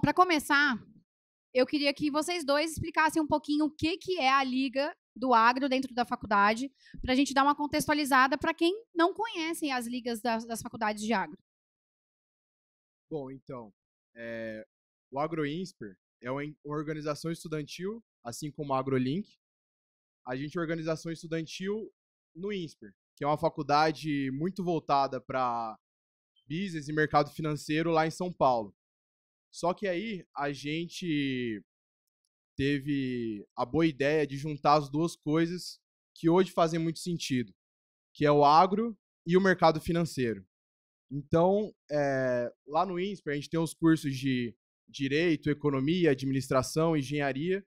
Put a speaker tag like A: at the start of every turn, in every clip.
A: para começar, eu queria que vocês dois explicassem um pouquinho o que é a Liga do Agro dentro da faculdade, para a gente dar uma contextualizada para quem não conhece as ligas das faculdades de agro.
B: Bom, então, o AgroInsper é uma organização estudantil, assim como a AgroLink. A gente é organização estudantil no INSPER, que é uma faculdade muito voltada para business e mercado financeiro lá em São Paulo. Só que aí a gente teve a boa ideia de juntar as duas coisas que hoje fazem muito sentido, que é o agro e o mercado financeiro. Então, lá no INSPER, a gente tem os cursos de Direito, Economia, Administração, Engenharia,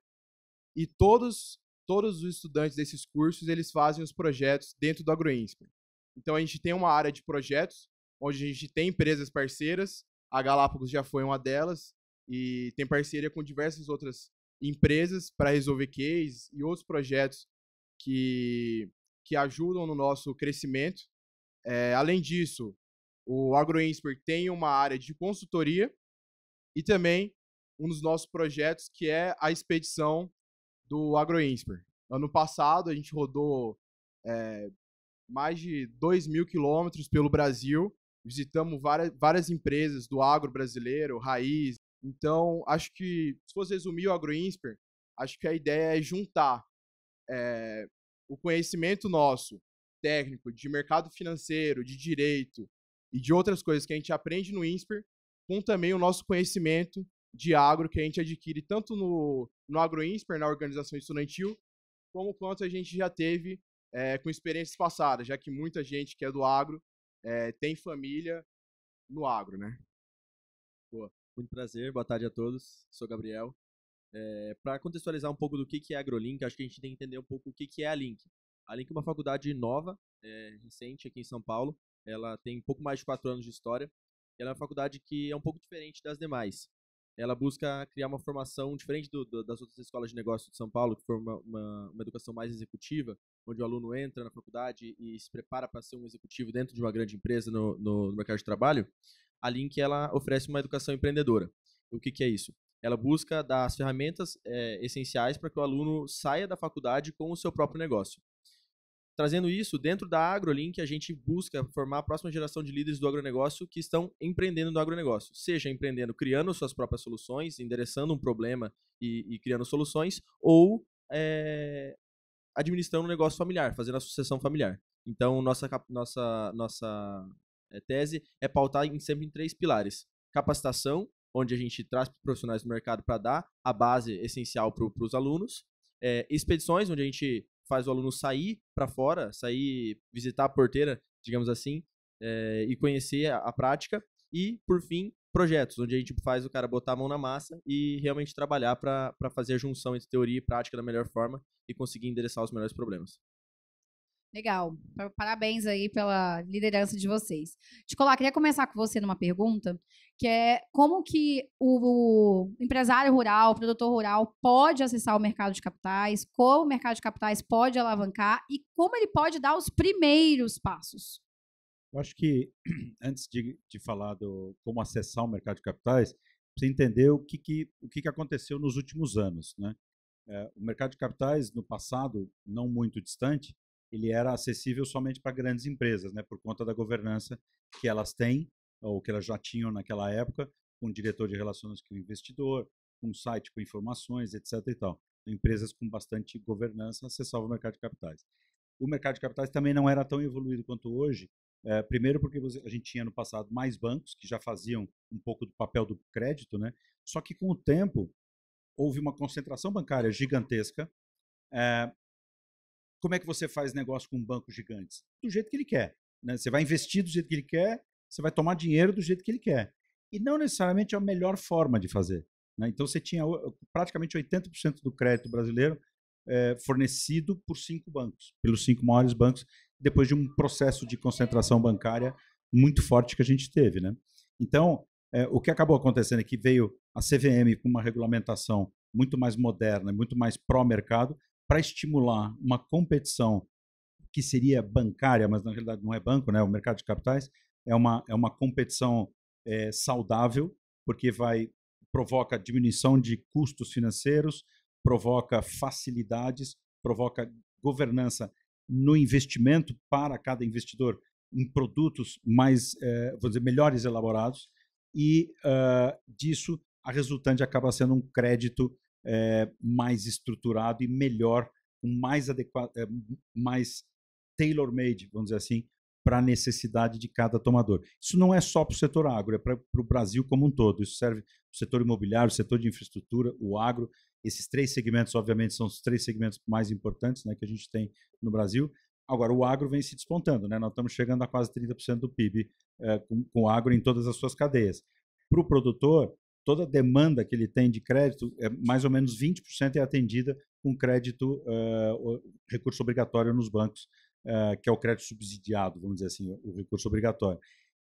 B: e todos os estudantes desses cursos, eles fazem os projetos dentro do AgroInsper. Então, a gente tem uma área de projetos, onde a gente tem empresas parceiras, a Galápagos já foi uma delas, e tem parceria com diversas outras empresas para resolver cases e outros projetos que ajudam no nosso crescimento. Além disso, o AgroInsper tem uma área de consultoria e também um dos nossos projetos que é a expedição do AgroInsper. Ano passado, a gente rodou mais de 2.000 quilômetros pelo Brasil, visitamos várias empresas do agro brasileiro, raiz. Então, acho que, se fosse resumir o AgroInsper, acho que a ideia é juntar o conhecimento nosso, técnico, de mercado financeiro, de direito e de outras coisas que a gente aprende no INSPER, com também o nosso conhecimento de agro que a gente adquire tanto no AgroInsper, na organização estudantil, como quanto a gente já teve com experiências passadas, já que muita gente que é do agro tem família no agro, né?
C: Boa. Muito prazer, boa tarde a todos, sou Gabriel. Para contextualizar um pouco do que é a AgroLink, acho que a gente tem que entender um pouco o que é a Link. A Link é uma faculdade nova, recente aqui em São Paulo, ela tem pouco mais de 4 anos de história, ela é uma faculdade que é um pouco diferente das demais. Ela busca criar uma formação diferente das outras escolas de negócio de São Paulo, que for uma educação mais executiva, onde o aluno entra na faculdade e se prepara para ser um executivo dentro de uma grande empresa no mercado de trabalho. A Link ela oferece uma educação empreendedora. O que é isso? Ela busca dar as ferramentas essenciais para que o aluno saia da faculdade com o seu próprio negócio. Trazendo isso, dentro da AgroLink, a gente busca formar a próxima geração de líderes do agronegócio que estão empreendendo no agronegócio. Seja empreendendo, criando suas próprias soluções, endereçando um problema e criando soluções, ou administrando um negócio familiar, fazendo a sucessão familiar. Então, nossa tese é pautar sempre em 3 pilares. Capacitação, onde a gente traz profissionais do mercado para dar a base essencial para os alunos. Expedições, onde a gente faz o aluno sair para fora, visitar a porteira, digamos assim, e conhecer a prática. E, por fim, projetos, onde a gente faz o cara botar a mão na massa e realmente trabalhar para fazer a junção entre teoria e prática da melhor forma e conseguir endereçar os melhores problemas.
A: Legal. Parabéns aí pela liderança de vocês. Ticolar, queria começar com você numa pergunta, que é como que o empresário rural, o produtor rural pode acessar o mercado de capitais, como o mercado de capitais pode alavancar e como ele pode dar os primeiros passos.
D: Eu acho que, antes de falar como acessar o mercado de capitais, precisa entender o que aconteceu nos últimos anos, né? O mercado de capitais, no passado, não muito distante, ele era acessível somente para grandes empresas, né, por conta da governança que elas têm, ou que elas já tinham naquela época, com um diretor de relações com o investidor, com um site com informações, etc. e tal. Empresas com bastante governança acessavam o mercado de capitais. O mercado de capitais também não era tão evoluído quanto hoje, primeiro porque a gente tinha no passado mais bancos que já faziam um pouco do papel do crédito, né? Só que com o tempo houve uma concentração bancária gigantesca. Como é que você faz negócio com bancos gigantes? Do jeito que ele quer, né? Você vai investir do jeito que ele quer, você vai tomar dinheiro do jeito que ele quer. E não necessariamente é a melhor forma de fazer, né? Então você tinha praticamente 80% do crédito brasileiro fornecido por 5 bancos, pelos 5 maiores bancos, depois de um processo de concentração bancária muito forte que a gente teve, né? Então, o que acabou acontecendo é que veio a CVM com uma regulamentação muito mais moderna, muito mais pró-mercado, para estimular uma competição que seria bancária, mas na realidade não é banco, né? O mercado de capitais é uma competição saudável, porque vai provoca diminuição de custos financeiros, provoca facilidades, provoca governança no investimento para cada investidor em produtos mais, vou dizer, melhores elaborados, e disso a resultante acaba sendo um crédito mais estruturado e melhor, mais adequado, mais tailor-made, vamos dizer assim, para a necessidade de cada tomador. Isso não é só para o setor agro, é para o Brasil como um todo. Isso serve para o setor imobiliário, o setor de infraestrutura, o agro. Esses 3 segmentos, obviamente, são os 3 segmentos mais importantes, né, que a gente tem no Brasil. Agora, o agro vem se despontando, né? Nós estamos chegando a quase 30% do PIB com o agro em todas as suas cadeias. Para o produtor, toda a demanda que ele tem de crédito, mais ou menos 20% é atendida com crédito, recurso obrigatório nos bancos, que é o crédito subsidiado, vamos dizer assim, o recurso obrigatório.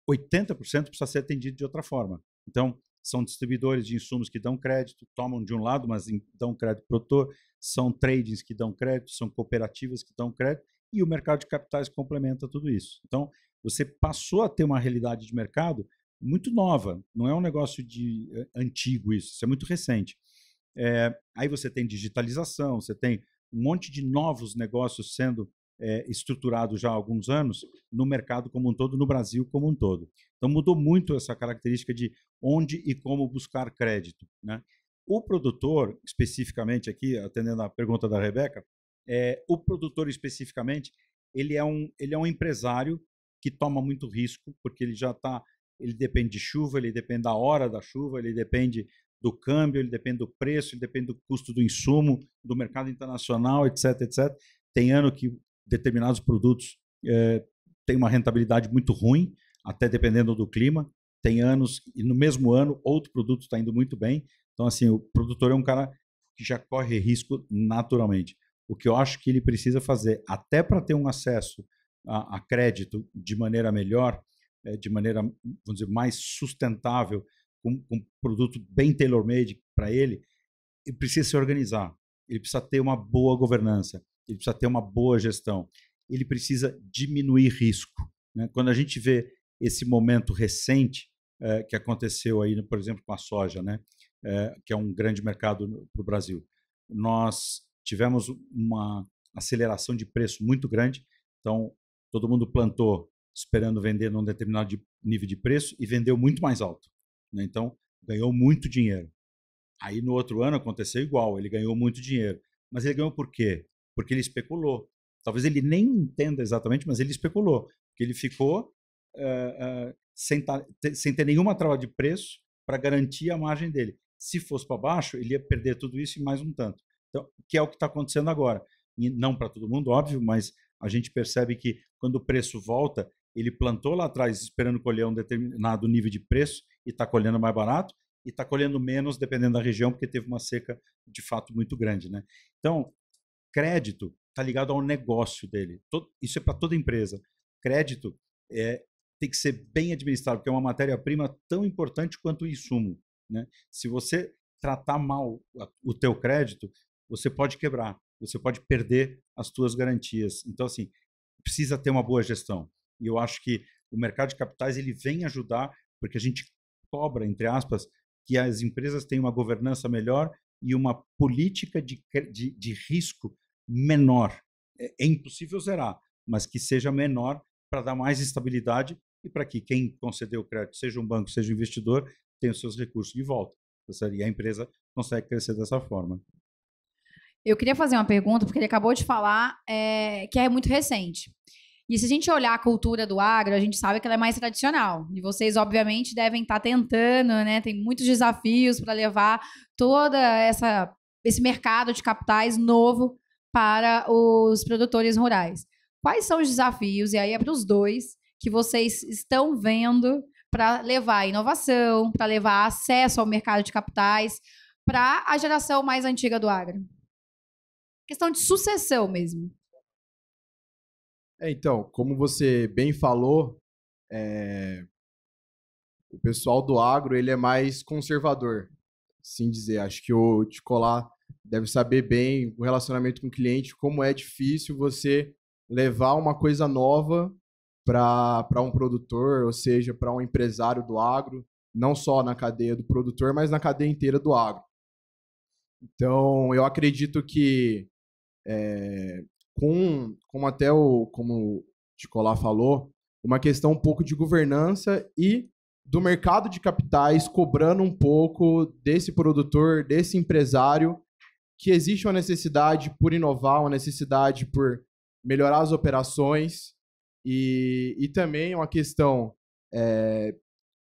D: 80% precisa ser atendido de outra forma. Então, são distribuidores de insumos que dão crédito, tomam de um lado, mas dão crédito para o produtor, são tradings que dão crédito, são cooperativas que dão crédito, e o mercado de capitais complementa tudo isso. Então, você passou a ter uma realidade de mercado muito nova, não é um negócio antigo isso é muito recente. Aí você tem digitalização, você tem um monte de novos negócios sendo estruturado já há alguns anos no mercado como um todo, no Brasil como um todo. Então mudou muito essa característica de onde e como buscar crédito, né? O produtor, especificamente aqui, atendendo a pergunta da Rebeca, o produtor especificamente, ele é um empresário que toma muito risco, porque ele depende de chuva, ele depende da hora da chuva, ele depende do câmbio, ele depende do preço, ele depende do custo do insumo, do mercado internacional, etc, etc. Tem ano que determinados produtos têm uma rentabilidade muito ruim, até dependendo do clima. Tem anos, e no mesmo ano, outro produto está indo muito bem. Então, assim, o produtor é um cara que já corre risco naturalmente. O que eu acho que ele precisa fazer, até para ter um acesso a crédito de maneira melhor, de maneira, vamos dizer, mais sustentável, com um produto bem tailor-made para ele precisa se organizar, ele precisa ter uma boa governança, ele precisa ter uma boa gestão, ele precisa diminuir risco, né? Quando a gente vê esse momento recente que aconteceu aí, por exemplo, com a soja, né? Que é um grande mercado para o Brasil, nós tivemos uma aceleração de preço muito grande, então todo mundo plantou esperando vender num determinado nível de preço e vendeu muito mais alto, né? Então ganhou muito dinheiro. Aí no outro ano aconteceu igual, ele ganhou muito dinheiro. Mas ele ganhou por quê? Porque ele especulou. Talvez ele nem entenda exatamente, mas ele especulou. Porque ele ficou sem ter nenhuma trava de preço para garantir a margem dele. Se fosse para baixo, ele ia perder tudo isso e mais um tanto. Então, que é o que está acontecendo agora. E não para todo mundo, óbvio, mas a gente percebe que quando o preço volta, ele plantou lá atrás esperando colher um determinado nível de preço e está colhendo mais barato, e está colhendo menos dependendo da região, porque teve uma seca de fato muito grande, né? Então, crédito está ligado ao negócio dele. Isso é para toda empresa. Crédito tem que ser bem administrado, porque é uma matéria-prima tão importante quanto o insumo, né? Se você tratar mal o teu crédito, você pode quebrar, você pode perder as tuas garantias. Então, assim, precisa ter uma boa gestão. E eu acho que o mercado de capitais ele vem ajudar, porque a gente cobra, entre aspas, que as empresas tenham uma governança melhor e uma política de risco menor. É impossível zerar, mas que seja menor para dar mais estabilidade e para que quem concedeu o crédito, seja um banco, seja um investidor, tenha os seus recursos de volta. E a empresa consegue crescer dessa forma.
A: Eu queria fazer uma pergunta, porque ele acabou de falar que é muito recente. E se a gente olhar a cultura do agro, a gente sabe que ela é mais tradicional. E vocês, obviamente, devem estar tentando, né? Tem muitos desafios para levar todo esse mercado de capitais novo para os produtores rurais. Quais são os desafios, e aí é para os dois, que vocês estão vendo para levar inovação, para levar acesso ao mercado de capitais para a geração mais antiga do agro? Questão de sucessão mesmo.
B: Então, como você bem falou, o pessoal do agro ele é mais conservador, assim dizer. Acho que o Ticolá deve saber bem o relacionamento com o cliente, como é difícil você levar uma coisa nova para um produtor, ou seja, para um empresário do agro. não só na cadeia do produtor, mas na cadeia inteira do agro. Então, eu acredito que, como até como o Ticolá falou, uma questão um pouco de governança e do mercado de capitais cobrando um pouco desse produtor, desse empresário, que existe uma necessidade por inovar, uma necessidade por melhorar as operações e também uma questão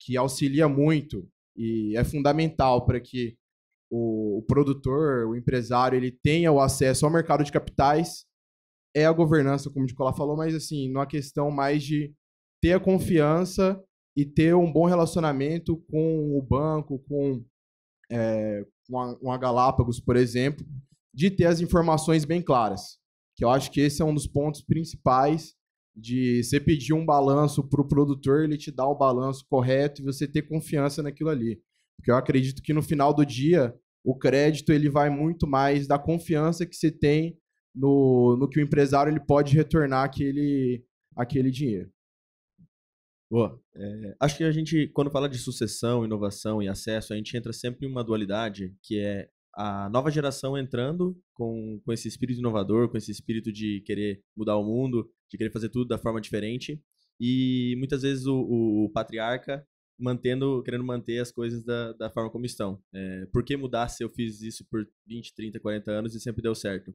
B: que auxilia muito e é fundamental para que o produtor, o empresário, ele tenha o acesso ao mercado de capitais, é a governança, como o Nicolás falou, mas assim, numa questão mais de ter a confiança e ter um bom relacionamento com o banco, com a Galápagos, por exemplo, de ter as informações bem claras. Que eu acho que esse é um dos pontos principais de você pedir um balanço para o produtor, ele te dá o balanço correto e você ter confiança naquilo ali. Porque eu acredito que no final do dia, o crédito ele vai muito mais da confiança que você tem no que o empresário ele pode retornar aquele dinheiro.
C: Boa. Acho que a gente, quando fala de sucessão, inovação e acesso, a gente entra sempre em uma dualidade, que é a nova geração entrando com esse espírito inovador, com esse espírito de querer mudar o mundo, de querer fazer tudo da forma diferente, e muitas vezes o patriarca querendo manter as coisas da forma como estão. Por que mudar se eu fiz isso por 20, 30, 40 anos e sempre deu certo?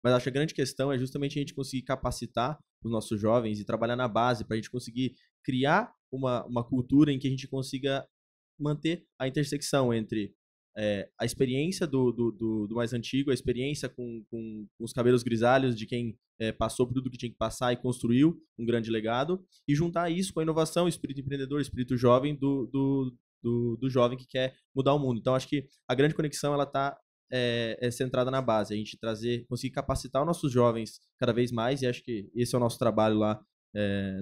C: Mas acho que a grande questão é justamente a gente conseguir capacitar os nossos jovens e trabalhar na base para a gente conseguir criar uma cultura em que a gente consiga manter a intersecção entre a experiência do mais antigo, a experiência com os cabelos grisalhos de quem passou por tudo que tinha que passar e construiu um grande legado, e juntar isso com a inovação, espírito empreendedor, espírito jovem do jovem que quer mudar o mundo. Então, acho que a grande conexão ela está centrada na base, a gente conseguir capacitar os nossos jovens cada vez mais, e acho que esse é o nosso trabalho lá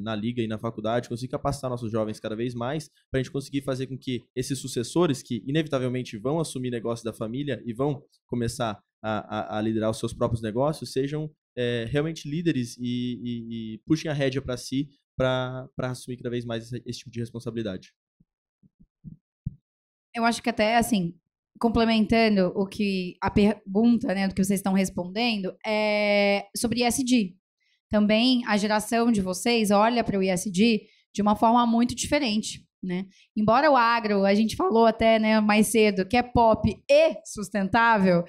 C: na liga e na faculdade, conseguir capacitar nossos jovens cada vez mais para a gente conseguir fazer com que esses sucessores, que inevitavelmente vão assumir negócio da família e vão começar a liderar os seus próprios negócios, sejam realmente líderes e puxem a rédea para si para assumir cada vez mais esse tipo de responsabilidade.
A: Eu acho que até, assim, complementando a pergunta, né, do que vocês estão respondendo, é sobre ESG. Também a geração de vocês olha para o ESG de uma forma muito diferente, né? Embora o agro, a gente falou até, né, mais cedo, que é pop e sustentável,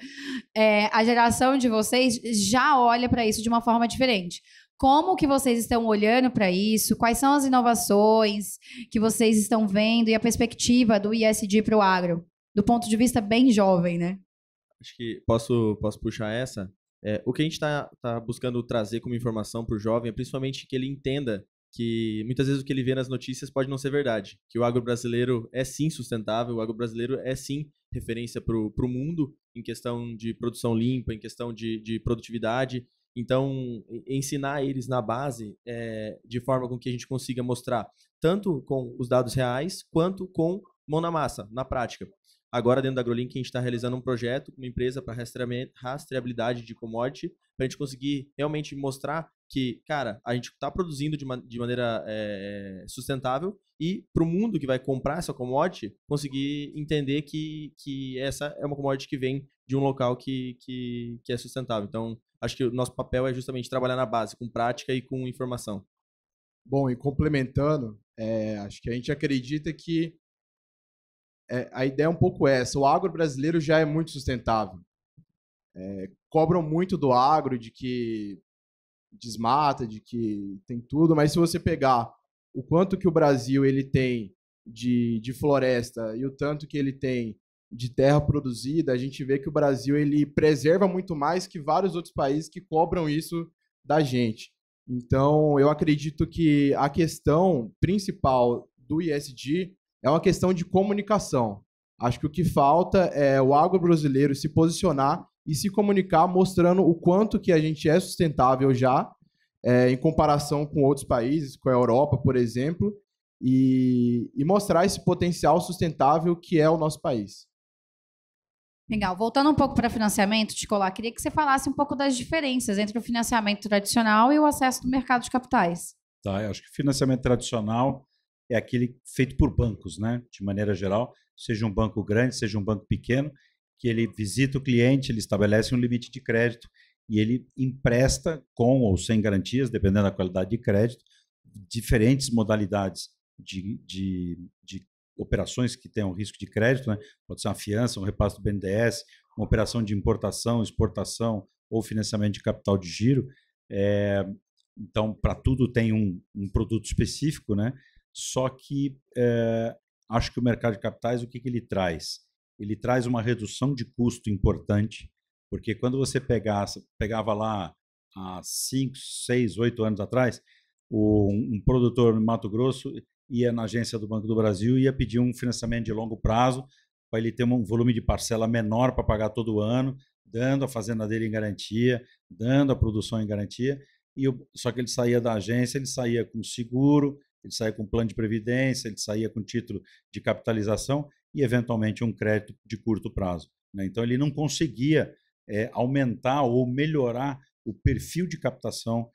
A: a geração de vocês já olha para isso de uma forma diferente. Como que vocês estão olhando para isso? Quais são as inovações que vocês estão vendo e a perspectiva do ESG para o agro? Do ponto de vista bem jovem, né?
C: Acho que posso puxar essa. O que a gente está buscando trazer como informação para o jovem é principalmente que ele entenda que muitas vezes o que ele vê nas notícias pode não ser verdade. Que o agro brasileiro é sim sustentável, o agro brasileiro é sim referência para o mundo em questão de produção limpa, em questão de produtividade. Então, ensinar eles na base de forma com que a gente consiga mostrar tanto com os dados reais quanto com mão na massa, na prática. Agora, dentro da AgroLink, a gente está realizando um projeto com uma empresa para rastreabilidade de commodity, para a gente conseguir realmente mostrar que, cara, a gente está produzindo de maneira sustentável e para o mundo que vai comprar essa commodity, conseguir entender que essa é uma commodity que vem de um local que é sustentável. Então, acho que o nosso papel é justamente trabalhar na base, com prática e com informação.
B: Bom, e complementando, acho que a gente acredita que a ideia é um pouco essa. O agro brasileiro já é muito sustentável. Cobram muito do agro, de que desmata, de que tem tudo, mas se você pegar o quanto que o Brasil ele tem de floresta e o tanto que ele tem de terra produzida, a gente vê que o Brasil ele preserva muito mais que vários outros países que cobram isso da gente. Então, eu acredito que a questão principal do ESG é uma questão de comunicação. Acho que o que falta é o agro brasileiro se posicionar e se comunicar mostrando o quanto que a gente é sustentável já, em comparação com outros países, com a Europa, por exemplo, e mostrar esse potencial sustentável que é o nosso país.
A: Legal. Voltando um pouco para financiamento, Ticolá, queria que você falasse um pouco das diferenças entre o financiamento tradicional e o acesso do mercado de capitais.
D: Tá, eu acho que financiamento tradicional é aquele feito por bancos, né? De maneira geral, seja um banco grande, seja um banco pequeno, que ele visita o cliente, ele estabelece um limite de crédito e ele empresta com ou sem garantias, dependendo da qualidade de crédito, diferentes modalidades de operações que tenham risco de crédito, né? Pode ser uma fiança, um repasse do BNDES, uma operação de importação, exportação ou financiamento de capital de giro. Então, para tudo tem um produto específico, né? Só que acho que o mercado de capitais, o que ele traz? Ele traz uma redução de custo importante, porque quando você pegava lá há 5, 6, 8 anos atrás, um produtor no Mato Grosso ia na agência do Banco do Brasil e ia pedir um financiamento de longo prazo para ele ter um volume de parcela menor para pagar todo ano, dando a fazenda dele em garantia, dando a produção em garantia. Só que ele saía da agência, ele saía com seguro, ele saía com plano de previdência, ele saía com título de capitalização e, eventualmente, um crédito de curto prazo, né? Então, ele não conseguia aumentar ou melhorar o perfil de captação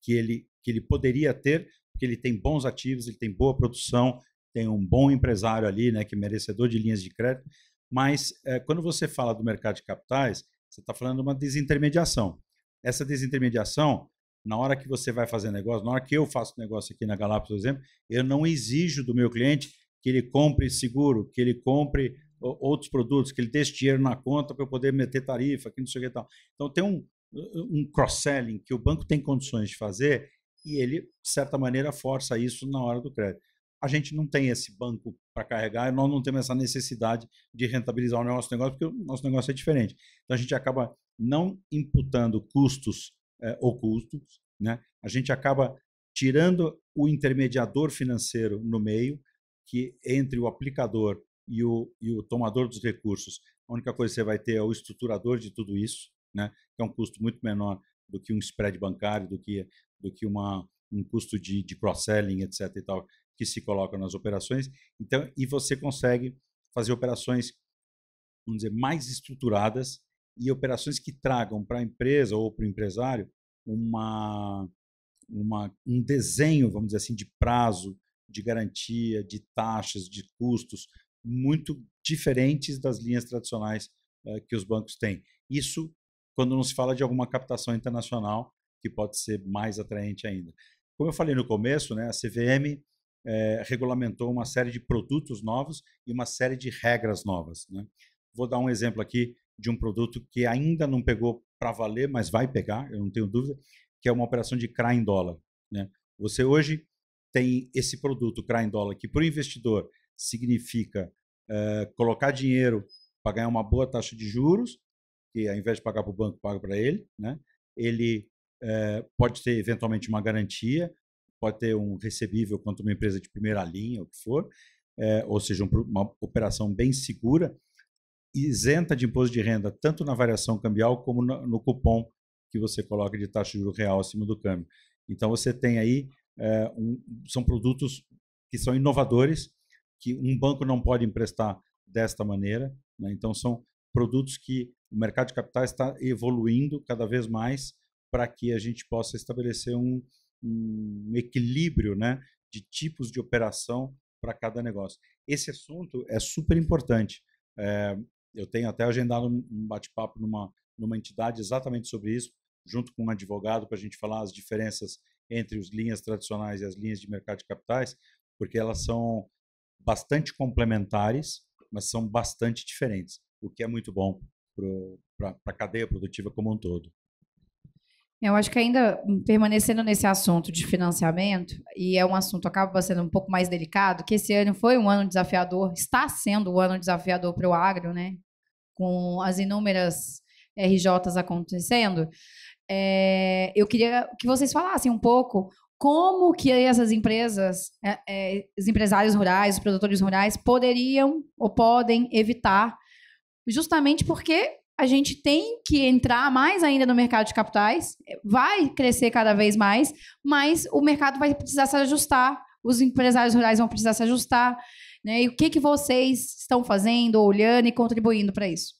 D: que ele poderia ter, porque ele tem bons ativos, ele tem boa produção, tem um bom empresário ali, né, que é merecedor de linhas de crédito, mas quando você fala do mercado de capitais, você está falando de uma desintermediação. Essa desintermediação, na hora que você vai fazer negócio, na hora que eu faço negócio aqui na Galápagos, por exemplo, eu não exijo do meu cliente que ele compre seguro, que ele compre outros produtos, que ele deixe dinheiro na conta para eu poder meter tarifa, que não sei o que e tal. Então, tem um cross-selling que o banco tem condições de fazer e ele, de certa maneira, força isso na hora do crédito. A gente não tem esse banco para carregar e nós não temos essa necessidade de rentabilizar o nosso negócio, porque o nosso negócio é diferente. Então, a gente acaba não imputando custos ocultos, né? A gente acaba tirando o intermediador financeiro no meio, que entre o aplicador e o tomador dos recursos, a única coisa que você vai ter é o estruturador de tudo isso, né? Que é um custo muito menor do que um spread bancário, do que um custo de cross-selling, etc. e tal, que se coloca nas operações. Então, e você consegue fazer operações, vamos dizer, mais estruturadas e operações que tragam para a empresa ou para o empresário um desenho, vamos dizer assim, de prazo, de garantia, de taxas, de custos, muito diferentes das linhas tradicionais que os bancos têm. Isso quando não se fala de alguma captação internacional, que pode ser mais atraente ainda. Como eu falei no começo, né, a CVM regulamentou uma série de produtos novos e uma série de regras novas, né? Vou dar um exemplo aqui de um produto que ainda não pegou para valer, mas vai pegar, eu não tenho dúvida, que é uma operação de CRA em dólar, né? Você hoje tem esse produto CRA em dólar, que para o investidor significa colocar dinheiro para ganhar uma boa taxa de juros, que ao invés de pagar para o banco, paga para ele, né? Ele pode ter eventualmente uma garantia, pode ter um recebível quanto uma empresa de primeira linha, o que for, ou seja, uma operação bem segura, isenta de imposto de renda, tanto na variação cambial como no cupom que você coloca de taxa de juros real acima do câmbio. Então, você tem aí, são produtos que são inovadores, que um banco não pode emprestar desta maneira, né? Então, são produtos que o mercado de capitais está evoluindo cada vez mais para que a gente possa estabelecer um equilíbrio, né, de tipos de operação para cada negócio. Esse assunto é super importante. Eu tenho até agendado um bate-papo numa entidade exatamente sobre isso, junto com um advogado, para a gente falar as diferenças entre as linhas tradicionais e as linhas de mercado de capitais, porque elas são bastante complementares, mas são bastante diferentes, o que é muito bom para a cadeia produtiva como um todo.
A: Eu acho que ainda permanecendo nesse assunto de financiamento, e é um assunto que acaba sendo um pouco mais delicado, que esse ano foi um ano desafiador, está sendo um ano desafiador para o agro, né? Com as inúmeras RJs acontecendo. Eu queria que vocês falassem um pouco como que essas empresas, os empresários rurais, os produtores rurais, poderiam ou podem evitar, justamente porque a gente tem que entrar mais ainda no mercado de capitais, vai crescer cada vez mais, mas o mercado vai precisar se ajustar, os empresários rurais vão precisar se ajustar, né? E o que vocês estão fazendo, olhando e contribuindo para isso?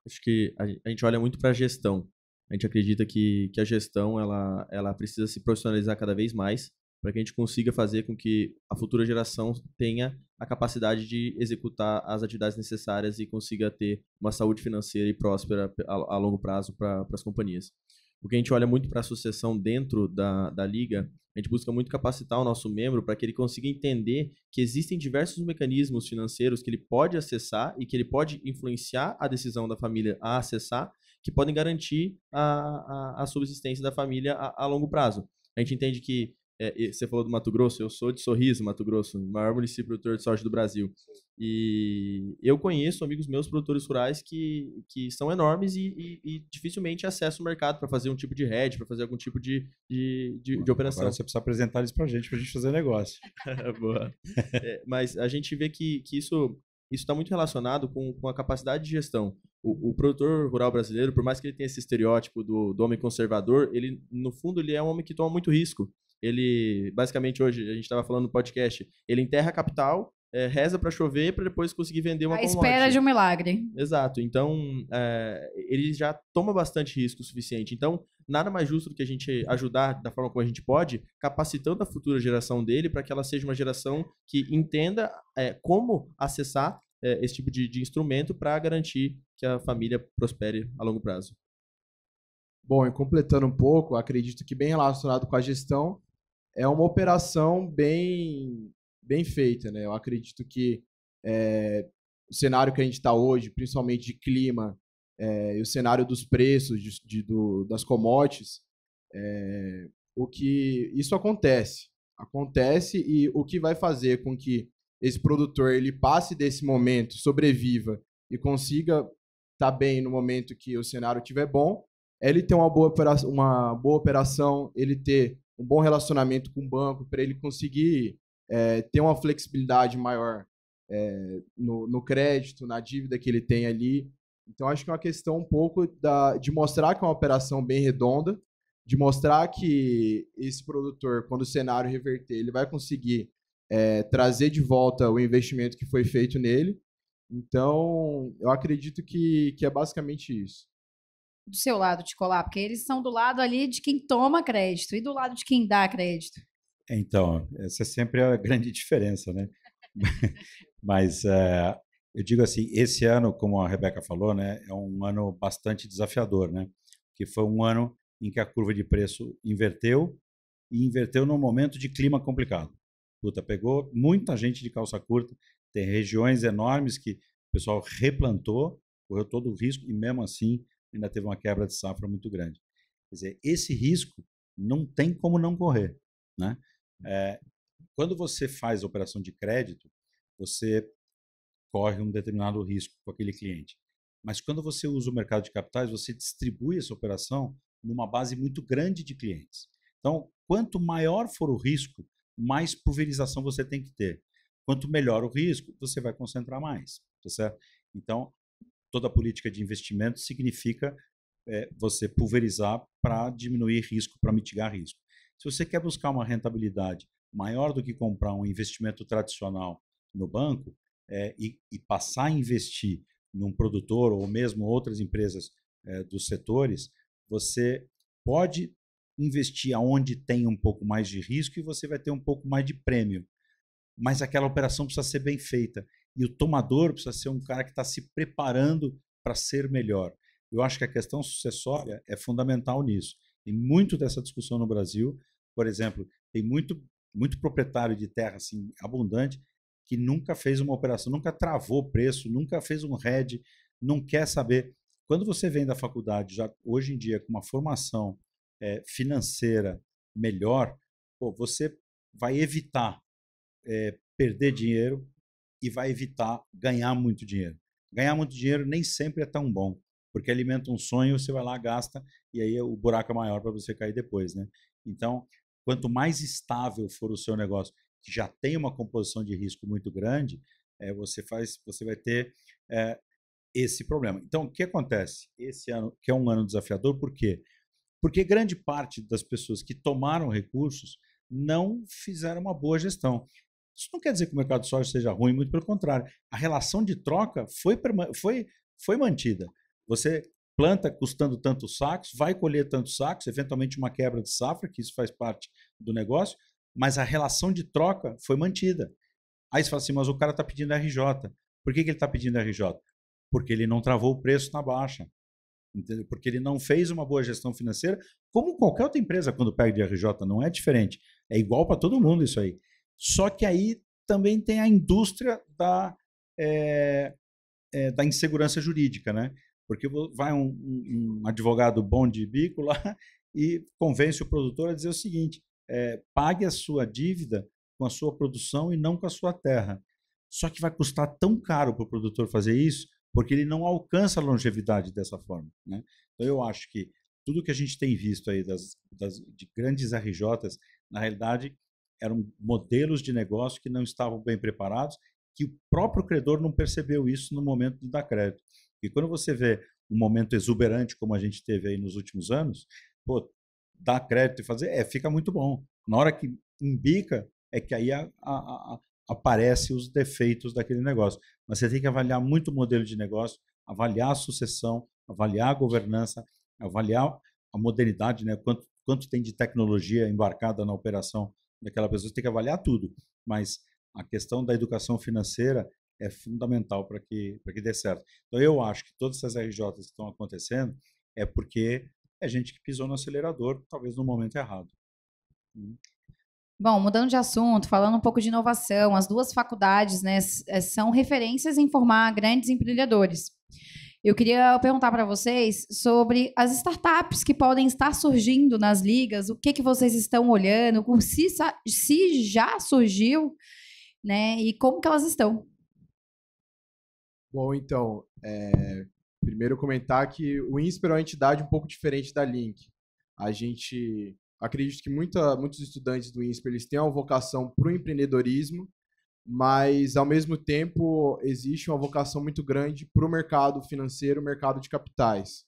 C: Acho que a gente olha muito para a gestão. A gente acredita que a gestão ela precisa se profissionalizar cada vez mais. para que a gente consiga fazer com que a futura geração tenha a capacidade de executar as atividades necessárias e consiga ter uma saúde financeira e próspera a longo prazo para as companhias. Porque a gente olha muito para a sucessão dentro da liga, a gente busca muito capacitar o nosso membro para que ele consiga entender que existem diversos mecanismos financeiros que ele pode acessar e que ele pode influenciar a decisão da família a acessar, que podem garantir a subsistência da família a longo prazo. A gente entende que você falou do Mato Grosso, eu sou de Sorriso, Mato Grosso, o maior município produtor de soja do Brasil. E eu conheço amigos meus produtores rurais que são enormes e dificilmente acessam o mercado para fazer um tipo de hedge, para fazer algum tipo de operação.
D: Agora você precisa apresentar isso para a gente fazer negócio.
C: Boa. Mas a gente vê que isso está muito relacionado com a capacidade de gestão. O produtor rural brasileiro, por mais que ele tenha esse estereótipo do homem conservador, ele, no fundo, ele é um homem que toma muito risco. Ele, basicamente, hoje, a gente estava falando no podcast, ele enterra capital, reza para chover para depois conseguir vender uma commodity.
A: À espera de um milagre.
C: Exato. Então, ele já toma bastante risco o suficiente. Então, nada mais justo do que a gente ajudar da forma como a gente pode, capacitando a futura geração dele para que ela seja uma geração que entenda como acessar esse tipo de instrumento para garantir que a família prospere a longo prazo.
B: Bom, e completando um pouco, acredito que bem relacionado com a gestão, é uma operação bem feita, né? Eu acredito que o cenário que a gente está hoje, principalmente de clima, e o cenário dos preços das commodities, isso acontece e o que vai fazer com que esse produtor ele passe desse momento, sobreviva e consiga estar bem no momento que o cenário estiver bom, é ele ter uma boa operação, ele ter um bom relacionamento com o banco, para ele conseguir ter uma flexibilidade maior no crédito, na dívida que ele tem ali. Então, acho que é uma questão um pouco de mostrar que é uma operação bem redonda, de mostrar que esse produtor, quando o cenário reverter, ele vai conseguir trazer de volta o investimento que foi feito nele. Então, eu acredito que é basicamente isso.
A: Do seu lado, Ticolá, porque eles são do lado ali de quem toma crédito e do lado de quem dá crédito.
D: Então, essa é sempre a grande diferença, né? Mas eu digo assim, esse ano, como a Rebeca falou, né, é um ano bastante desafiador, né? Que foi um ano em que a curva de preço inverteu e inverteu num momento de clima complicado. Puta, pegou muita gente de calça curta, tem regiões enormes que o pessoal replantou, correu todo o risco e mesmo assim ainda teve uma quebra de safra muito grande. Quer dizer, esse risco não tem como não correr, né? Quando você faz a operação de crédito, você corre um determinado risco com aquele cliente. Mas quando você usa o mercado de capitais, você distribui essa operação numa base muito grande de clientes. Então, quanto maior for o risco, mais pulverização você tem que ter. Quanto melhor o risco, você vai concentrar mais, tá certo? Então, toda a política de investimento significa você pulverizar para diminuir risco, para mitigar risco. Se você quer buscar uma rentabilidade maior do que comprar um investimento tradicional no banco e passar a investir num produtor ou mesmo outras empresas dos setores, você pode investir aonde tem um pouco mais de risco e você vai ter um pouco mais de prêmio. Mas aquela operação precisa ser bem feita. E o tomador precisa ser um cara que está se preparando para ser melhor. Eu acho que a questão sucessória é fundamental nisso. Tem muito dessa discussão no Brasil. Por exemplo, tem muito proprietário de terra assim, abundante que nunca fez uma operação, nunca travou preço, nunca fez um hedge, não quer saber. Quando você vem da faculdade, já hoje em dia, com uma formação financeira melhor, você vai evitar perder dinheiro e vai evitar ganhar muito dinheiro. Ganhar muito dinheiro nem sempre é tão bom, porque alimenta um sonho, você vai lá, gasta, e aí o buraco é maior para você cair depois, né? Então, quanto mais estável for o seu negócio, que já tem uma composição de risco muito grande, você vai ter esse problema. Então, o que acontece? Esse ano, que é um ano desafiador, por quê? Porque grande parte das pessoas que tomaram recursos não fizeram uma boa gestão. Isso não quer dizer que o mercado de soja seja ruim, muito pelo contrário. A relação de troca foi mantida. Você planta custando tantos sacos, vai colher tantos sacos, eventualmente uma quebra de safra, que isso faz parte do negócio, mas a relação de troca foi mantida. Aí você fala assim, mas o cara está pedindo RJ. Por que ele está pedindo RJ? Porque ele não travou o preço na baixa. Entendeu? Porque ele não fez uma boa gestão financeira, como qualquer outra empresa quando pega de RJ, não é diferente. É igual para todo mundo isso aí. Só que aí também tem a indústria da insegurança jurídica, né? Porque vai um advogado bom de bico lá e convence o produtor a dizer o seguinte, pague a sua dívida com a sua produção e não com a sua terra. Só que vai custar tão caro para o produtor fazer isso, porque ele não alcança a longevidade dessa forma, né? Então, eu acho que tudo que a gente tem visto aí de grandes RJs, na realidade, eram modelos de negócio que não estavam bem preparados, que o próprio credor não percebeu isso no momento de dar crédito. E quando você vê um momento exuberante como a gente teve aí nos últimos anos, pô, dar crédito e fazer, fica muito bom. Na hora que embica, é que aí aparecem os defeitos daquele negócio. Mas você tem que avaliar muito o modelo de negócio, avaliar a sucessão, avaliar a governança, avaliar a modernidade, né? Quanto tem de tecnologia embarcada na operação daquela pessoa, você tem que avaliar tudo. Mas a questão da educação financeira é fundamental para que dê certo. Então, eu acho que todas essas RJs que estão acontecendo é porque é gente que pisou no acelerador, talvez no momento errado.
A: Bom, mudando de assunto, falando um pouco de inovação, as duas faculdades, né, são referências em formar grandes empreendedores. Eu queria perguntar para vocês sobre as startups que podem estar surgindo nas ligas, o que vocês estão olhando, se já surgiu, né, e como que elas estão.
B: Bom, então, primeiro comentar que o INSPER é uma entidade um pouco diferente da Link. Acredito que muitos estudantes do INSPER eles têm uma vocação para o empreendedorismo, mas, ao mesmo tempo, existe uma vocação muito grande para o mercado financeiro, o mercado de capitais.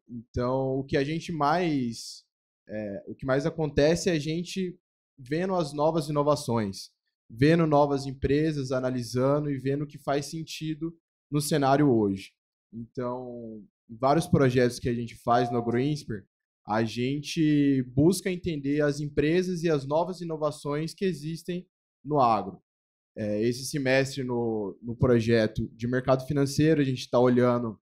B: Então, o que mais acontece é a gente vendo as novas inovações, vendo novas empresas, analisando e vendo o que faz sentido no cenário hoje. Então, vários projetos que a gente faz no AgroInsper, a gente busca entender as empresas e as novas inovações que existem no agro. Esse semestre, no projeto de mercado financeiro, a gente está olhando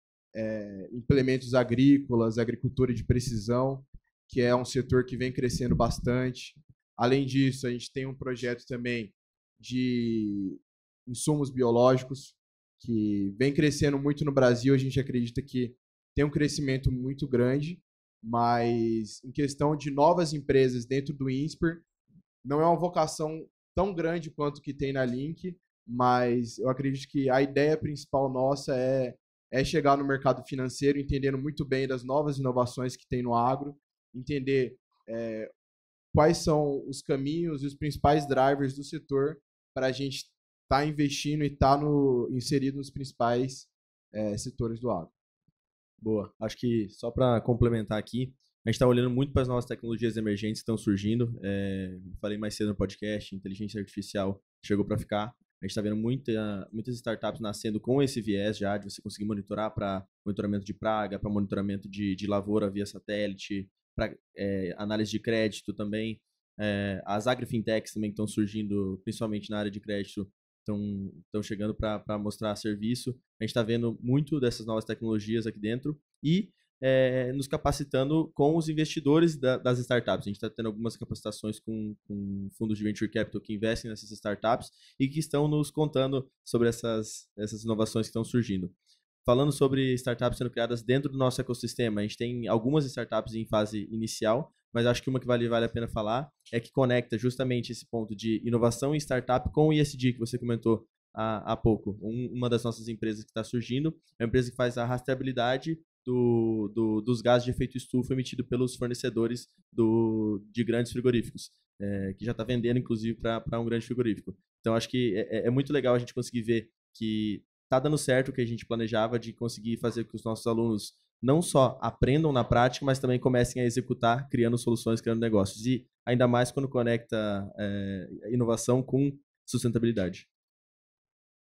B: implementos agrícolas, agricultura de precisão, que é um setor que vem crescendo bastante. Além disso, a gente tem um projeto também de insumos biológicos, que vem crescendo muito no Brasil. A gente acredita que tem um crescimento muito grande, mas em questão de novas empresas dentro do INSPER, não é uma vocação tão grande quanto que tem na Link, mas eu acredito que a ideia principal nossa é chegar no mercado financeiro, entendendo muito bem das novas inovações que tem no agro, entender quais são os caminhos e os principais drivers do setor para a gente estar investindo e estar inserido nos principais setores do agro.
C: Boa. Acho que só para complementar aqui, a gente está olhando muito para as novas tecnologias emergentes que estão surgindo. Falei mais cedo no podcast, inteligência artificial chegou para ficar. A gente está vendo muitas startups nascendo com esse viés já, de você conseguir monitorar para monitoramento de praga, para monitoramento de lavoura via satélite, para análise de crédito também. As agrifintechs também estão surgindo, principalmente na área de crédito, estão chegando para mostrar serviço. A gente está vendo muito dessas novas tecnologias aqui dentro e nos capacitando com os investidores das startups. A gente está tendo algumas capacitações com fundos de venture capital que investem nessas startups e que estão nos contando sobre essas inovações que estão surgindo. Falando sobre startups sendo criadas dentro do nosso ecossistema, a gente tem algumas startups em fase inicial, mas acho que uma que vale a pena falar é que conecta justamente esse ponto de inovação em startup com o ESG que você comentou há pouco. Uma das nossas empresas que está surgindo é uma empresa que faz a rastreabilidade dos gases de efeito estufa emitidos pelos fornecedores de grandes frigoríficos, que já está vendendo, inclusive, para um grande frigorífico. Então, acho que é muito legal a gente conseguir ver que está dando certo o que a gente planejava de conseguir fazer com que os nossos alunos não só aprendam na prática, mas também comecem a executar, criando soluções, criando negócios. E ainda mais quando conecta inovação com sustentabilidade.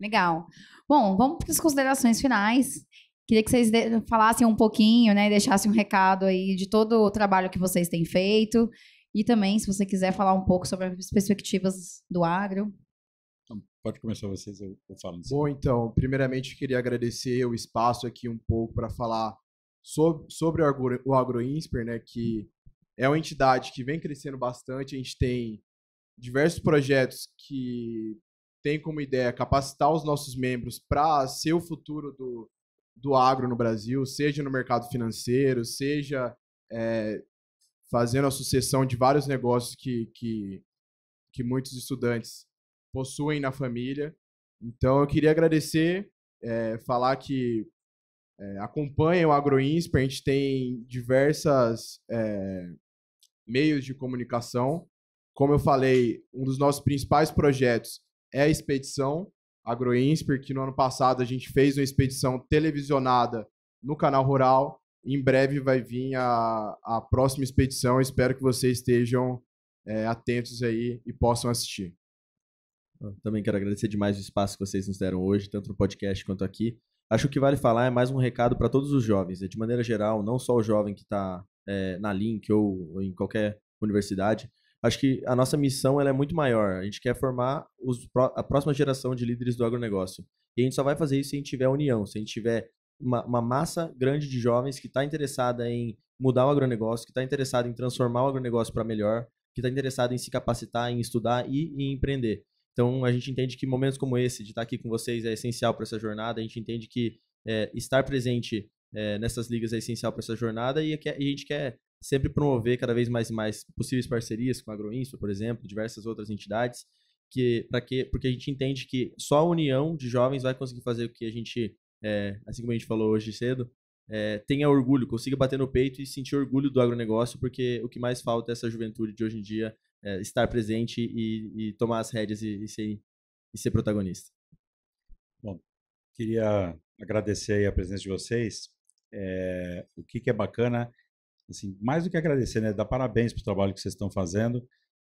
A: Legal. Bom, vamos para as considerações finais. Queria que vocês falassem um pouquinho, né, deixassem um recado aí de todo o trabalho que vocês têm feito E também, se você quiser falar um pouco sobre as perspectivas do agro.
D: Então, pode começar vocês, eu falo. Em cima.
B: Bom, então, primeiramente queria agradecer o espaço aqui um pouco para falar sobre o AgroInsper, né, que é uma entidade que vem crescendo bastante. A gente tem diversos projetos que têm como ideia capacitar os nossos membros para ser o futuro do agro no Brasil, seja no mercado financeiro, seja fazendo a sucessão de vários negócios que muitos estudantes possuem na família. Então, eu queria agradecer, falar que acompanhem o AgroInsper. A gente tem diversos meios de comunicação. Como eu falei, um dos nossos principais projetos é a expedição AgroInsper, que no ano passado a gente fez uma expedição televisionada no canal Rural. Em breve vai vir a próxima expedição. Espero que vocês estejam atentos aí e possam assistir.
C: Eu também quero agradecer demais o espaço que vocês nos deram hoje, tanto no podcast quanto aqui. Acho que o que vale falar é mais um recado para todos os jovens, de maneira geral, não só o jovem que está na Link ou em qualquer universidade. Acho que a nossa missão ela é muito maior. A gente quer formar a próxima geração de líderes do agronegócio. E a gente só vai fazer isso se a gente tiver união, se a gente tiver uma massa grande de jovens que está interessada em mudar o agronegócio, que está interessada em transformar o agronegócio para melhor, que está interessada em se capacitar, em estudar e em empreender. Então, a gente entende que momentos como esse, de estar aqui com vocês, é essencial para essa jornada. A gente entende que estar presente nessas ligas é essencial para essa jornada e a gente quer sempre promover cada vez mais e mais possíveis parcerias com a AgroInsper, por exemplo, diversas outras entidades, porque a gente entende que só a união de jovens vai conseguir fazer com que a gente, assim como a gente falou hoje cedo, tenha orgulho, consiga bater no peito e sentir orgulho do agronegócio, porque o que mais falta é essa juventude de hoje em dia estar presente e tomar as rédeas e ser protagonista.
D: Bom, queria agradecer aí a presença de vocês. O que é bacana, assim, mais do que agradecer, né, dar parabéns para o trabalho que vocês estão fazendo,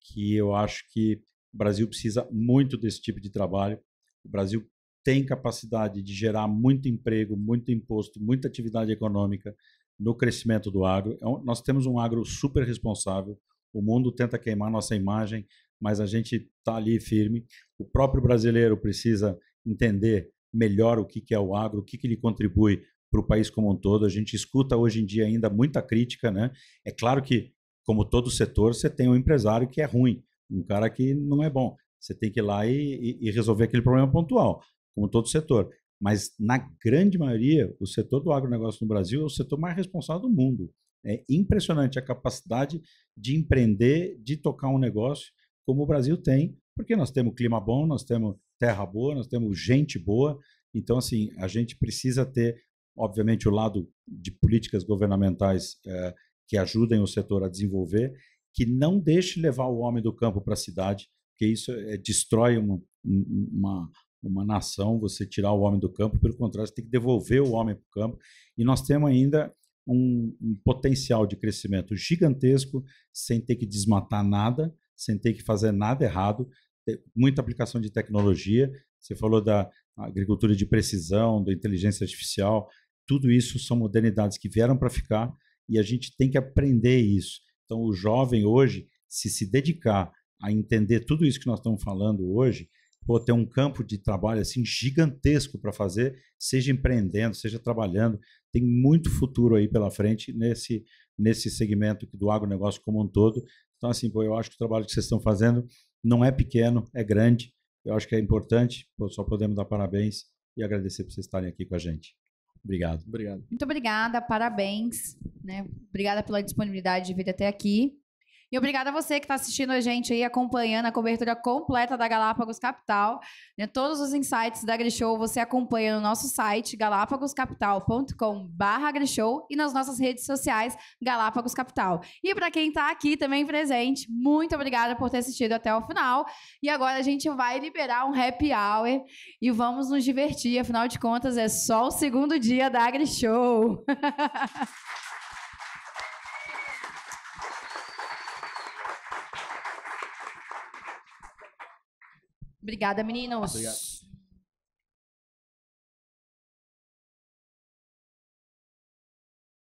D: que eu acho que o Brasil precisa muito desse tipo de trabalho. O Brasil tem capacidade de gerar muito emprego, muito imposto, muita atividade econômica no crescimento do agro. Nós temos um agro super responsável. O mundo tenta queimar nossa imagem, mas a gente está ali firme. O próprio brasileiro precisa entender melhor o que é o agro, o que ele contribui para o país como um todo. A gente escuta hoje em dia ainda muita crítica, né? É claro que, como todo setor, você tem um empresário que é ruim, um cara que não é bom. Você tem que ir lá e resolver aquele problema pontual, como todo setor. Mas, na grande maioria, o setor do agronegócio no Brasil é o setor mais responsável do mundo. É impressionante a capacidade de empreender, de tocar um negócio como o Brasil tem, porque nós temos clima bom, nós temos terra boa, nós temos gente boa. Então, assim, a gente precisa ter, obviamente, o lado de políticas governamentais que ajudem o setor a desenvolver, que não deixe levar o homem do campo para a cidade, porque isso destrói uma nação, você tirar o homem do campo. Pelo contrário, você tem que devolver o homem para o campo. E nós temos ainda um potencial de crescimento gigantesco, sem ter que desmatar nada, sem ter que fazer nada errado, muita aplicação de tecnologia. Você falou da agricultura de precisão, da inteligência artificial, tudo isso são modernidades que vieram para ficar e a gente tem que aprender isso. Então, o jovem hoje, se dedicar a entender tudo isso que nós estamos falando hoje, ter um campo de trabalho assim gigantesco para fazer, seja empreendendo, seja trabalhando. Tem muito futuro aí pela frente nesse segmento do agronegócio como um todo. Então, assim, eu acho que o trabalho que vocês estão fazendo não é pequeno, é grande. Eu acho que é importante. Só podemos dar parabéns e agradecer por vocês estarem aqui com a gente. Obrigado.
C: Obrigado.
A: Muito obrigada, parabéns, né? Obrigada pela disponibilidade de vir até aqui. E obrigada a você que está assistindo a gente aí, acompanhando a cobertura completa da Galápagos Capital. Né? Todos os insights da AgriShow você acompanha no nosso site, galapagoscapital.com/AgriShow, e nas nossas redes sociais, Galápagos Capital. E para quem está aqui também presente, muito obrigada por ter assistido até o final. E agora a gente vai liberar um happy hour e vamos nos divertir. Afinal de contas, é só o segundo dia da AgriShow. Obrigada, meninos.
C: Obrigado.